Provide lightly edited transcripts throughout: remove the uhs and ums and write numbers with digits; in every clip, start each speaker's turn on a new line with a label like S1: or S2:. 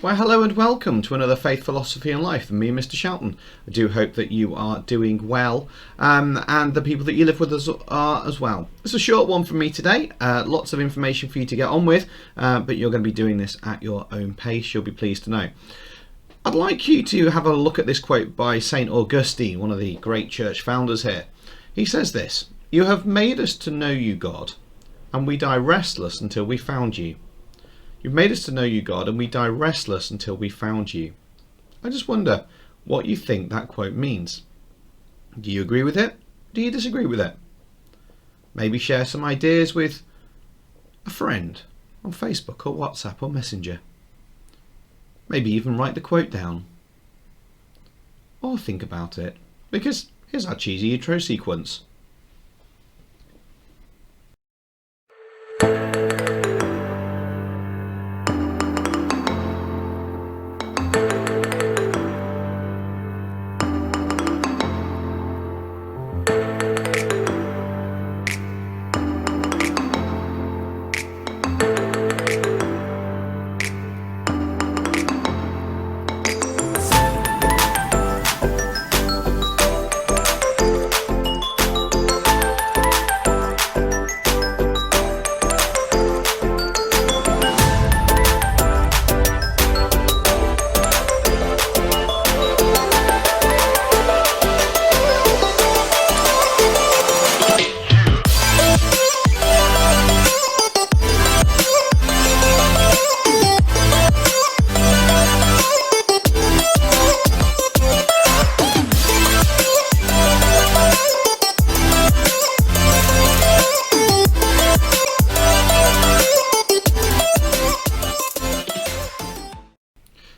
S1: Well, hello and welcome to another Faith, Philosophy and Life with me, Mr. Shelton. I do hope that you are doing well and the people that you live with are as well. It's a short one from me today, lots of information for you to get on with, but you're going to be doing this at your own pace, you'll be pleased to know. I'd like you to have a look at this quote by St. Augustine, one of the great church founders here. He says this: "You have made us to know you, God, and we die restless until we found you. You've made us to know you, God, and we die restless until we found you." I just wonder what you think that quote means. Do you agree with it? Do you disagree with it? Maybe share some ideas with a friend on Facebook or WhatsApp or Messenger. Maybe even write the quote down. Or think about it, because here's our cheesy intro sequence.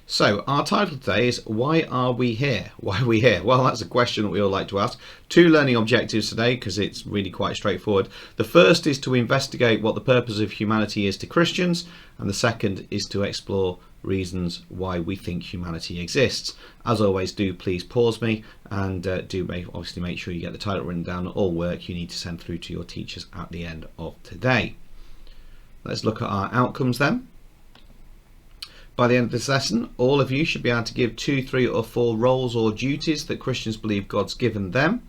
S1: So our title today is Why Are We Here? Why are we here? Well, that's a question that we all like to ask. Two learning objectives today because it's really quite straightforward. The first is to investigate what the purpose of humanity is to Christians, and the second is to explore reasons why we think humanity exists. As always, do please pause me and obviously make sure you get the title written down, all work you need to send through to your teachers at the end of today. Let's look at our outcomes then. By the end of this lesson, all of you should be able to give 2, 3 or 4 roles or duties that Christians believe God's given them,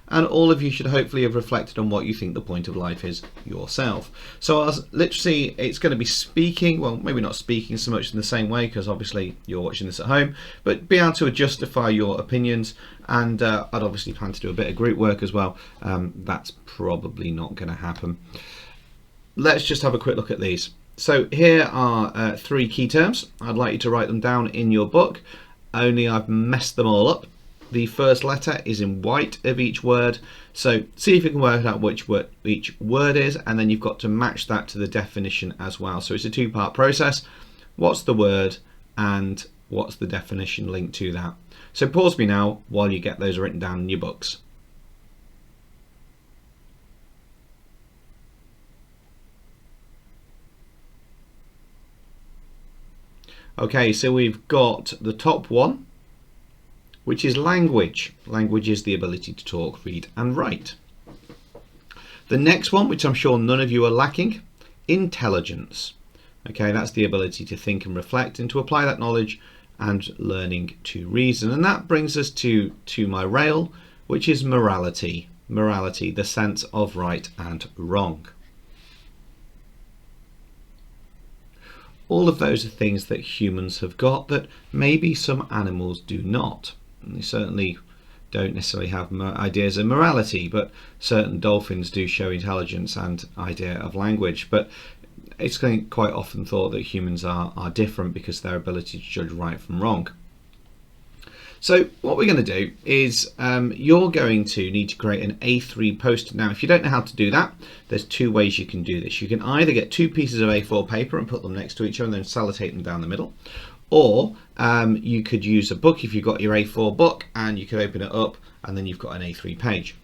S1: and all of you should hopefully have reflected on what you think the point of life is yourself. So as literacy, it's going to be speaking, well, maybe not speaking so much in the same way because obviously you're watching this at home, but be able to justify your opinions, and I'd obviously plan to do a bit of group work as well. That's probably not going to happen. Let's just have a quick look at these. So here are 3 key terms. I'd like you to write them down in your book, only I've messed them all up. The first letter is in white of each word, so see if you can work out which word each word is, and then you've got to match that to the definition as well. So it's a 2-part process. What's the word and what's the definition linked to that? So pause me now while you get those written down in your books. Okay, so we've got the top one, which is language. Language is the ability to talk, read and write. The next one, which I'm sure none of you are lacking, intelligence. Okay, that's the ability to think and reflect and to apply that knowledge and learning to reason. And that brings us to my rail, which is morality. Morality, the sense of right and wrong. All of those are things that humans have got that maybe some animals do not. And they certainly don't necessarily have ideas of morality, but certain dolphins do show intelligence and idea of language. But it's quite often thought that humans are different because their ability to judge right from wrong. So what we're going to do is you're going to need to create an A3 poster. Now, if you don't know how to do that, there's 2 ways you can do this. You can either get 2 pieces of A4 paper and put them next to each other and then sellotape them down the middle. Or you could use a book if you've got your A4 book, and you could open it up and then you've got an A3 page.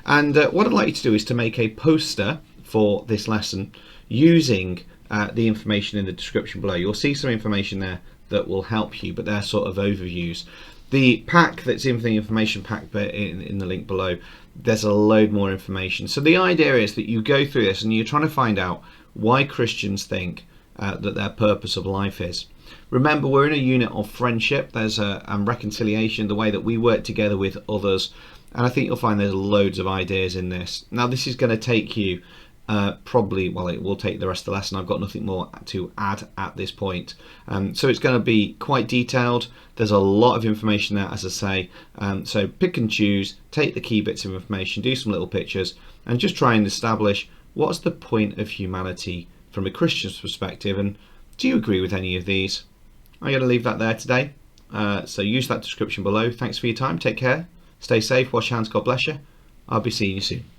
S1: And what I'd like you to do is to make a poster for this lesson using the information in the description below. You'll see some information there that will help you, but they're sort of overviews. The pack that's in the information pack in the link below, there's a load more information. So the idea is that you go through this and you're trying to find out why Christians think that their purpose of life is. Remember, we're in a unit of friendship. There's a reconciliation, the way that we work together with others, and I think you'll find there's loads of ideas in this. Now, this is going to take you probably, well, it will take the rest of the lesson. I've got nothing more to add at this point. So it's going to be quite detailed. There's a lot of information there, as I say. So pick and choose, take the key bits of information, do some little pictures, and just try and establish what's the point of humanity from a Christian's perspective, and do you agree with any of these? I'm going to leave that there today. So use that description below. Thanks for your time. Take care. Stay safe. Wash hands. God bless you. I'll be seeing you soon.